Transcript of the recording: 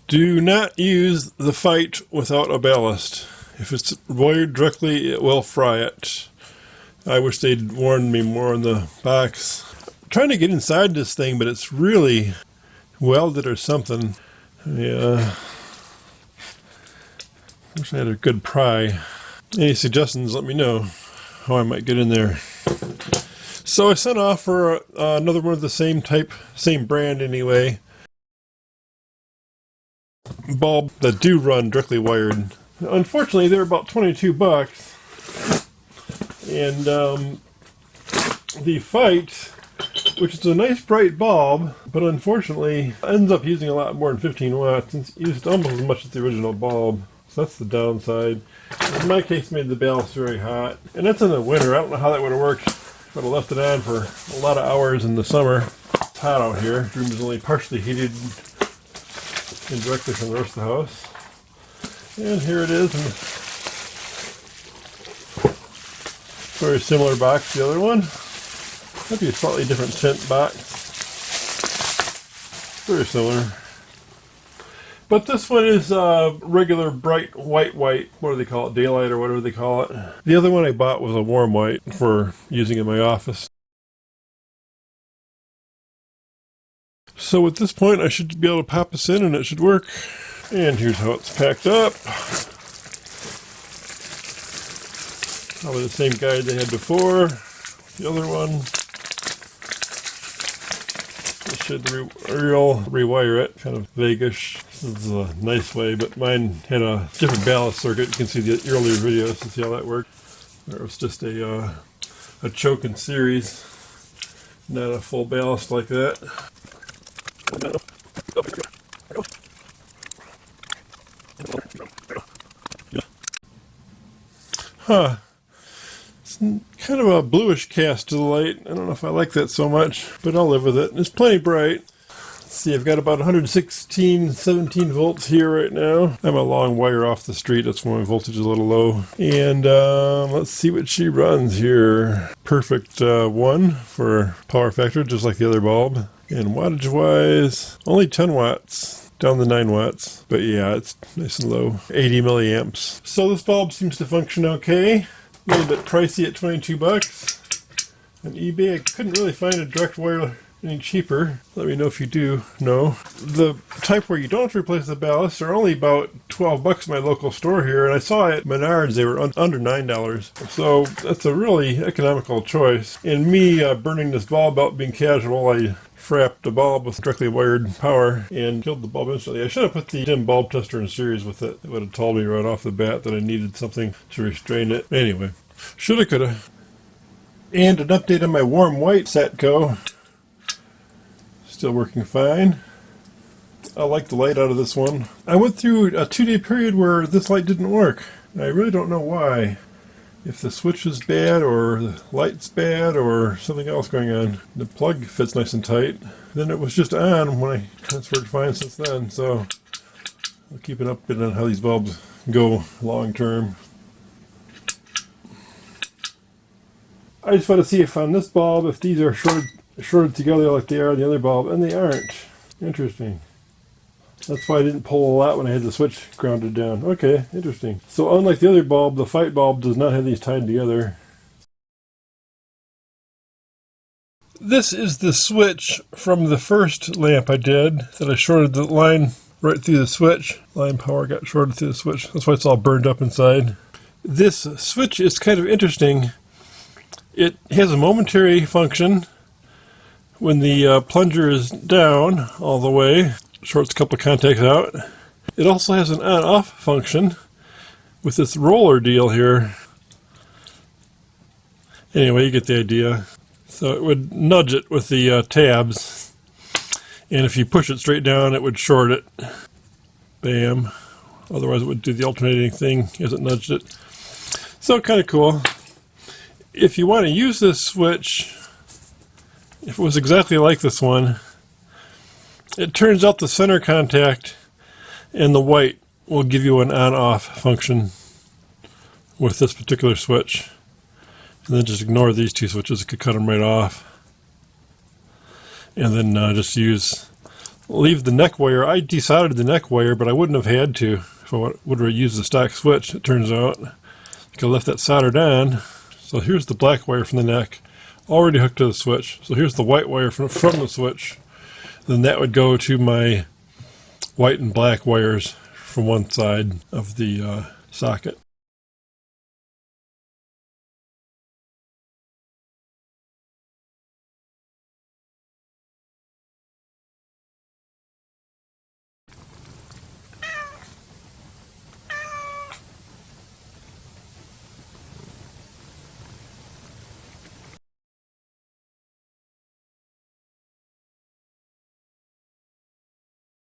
Do not use the fight without a ballast. If it's wired directly, it will fry it. I wish they'd warned me more in the box. I'm trying to get inside this thing, but it's really welded or something. Yeah. Wish I had a good pry. Any suggestions, let me know how I might get in there. So I sent off for another one of the same type, same brand anyway. Bulb that do run directly wired. Unfortunately, they're about $22, and the fight, which is a nice bright bulb, but unfortunately ends up using a lot more than 15 watts. It's used almost as much as the original bulb, so that's the downside. In my case, made the ballast very hot, and that's in the winter. I don't know how that would have worked if I'd have left it on for a lot of hours in the summer. It's hot out here. The room is only partially heated indirectly from the rest of the house. And here it is. Very similar box to the other one. Might be a slightly different tint box. Very similar. But this one is regular bright white. What do they call it? Daylight or whatever they call it. The other one I bought was a warm white for using in my office. So at this point I should be able to pop this in and it should work. And here's how it's packed up. Probably the same guide they had before. The other one. This should rewire it, kind of vaguish. This is a nice way, but mine had a different ballast circuit. You can see the earlier videos to see how that worked. There was just a choke in series, not a full ballast like that. Huh. It's kind of a bluish cast to the light. I don't know if I like that so much, but I'll live with it. It's plenty bright. Let's see, I've got about 116, 17 volts here right now. I'm a long wire off the street. That's why my voltage is a little low. And let's see what she runs here. Perfect 1 for power factor, just like the other bulb. And wattage wise, only 10 watts. Down to 9 watts, but yeah, it's nice and low, 80 milliamps. So this bulb seems to function okay. A little bit pricey at $22 on eBay. I couldn't really find a direct wire any cheaper. Let me know if you do know. The type where you don't replace the ballast are only about $12 in my local store here, and I saw at Menards they were under $9. So that's a really economical choice. And me burning this bulb out being casual, I frapped the bulb with directly wired power and killed the bulb instantly. I should have put the dim bulb tester in series with it. It would have told me right off the bat that I needed something to restrain it. Anyway, shoulda, coulda. And an update on my warm white Satco. Still working fine. I like the light out of this one. I went through a 2-day period where this light didn't work. I really don't know why. If the switch is bad or the light's bad or something else going on. The plug fits nice and tight. Then it was just on when I transferred fine since then. So I'll keep an update on how these bulbs go long term. I just want to see if on this bulb, if these are shorted together like they are on the other bulb, and they aren't. Interesting. That's why I didn't pull a lot when I had the switch grounded down. Okay, interesting. So unlike the other bulb, the fight bulb does not have these tied together. This is the switch from the first lamp I did that I shorted the line right through the switch. Line power got shorted through the switch. That's why it's all burned up inside. This switch is kind of interesting. It has a momentary function when the plunger is down all the way. Shorts a couple of contacts out. It also has an on-off function with this roller deal here. Anyway, you get the idea. So it would nudge it with the tabs, and if you push it straight down, it would short it. Bam. Otherwise, it would do the alternating thing as it nudged it. So kind of cool. If you want to use this switch, if it was exactly like this one, it turns out the center contact and the white will give you an on-off function with this particular switch. And then just ignore these two switches. It could cut them right off. And then just use leave the neck wire. I desoldered the neck wire, but I wouldn't have had to if I would have used the stock switch, it turns out. I could have left that soldered on. So here's the black wire from the neck, already hooked to the switch. So here's the white wire from the switch. Then that would go to my white and black wires from one side of the socket.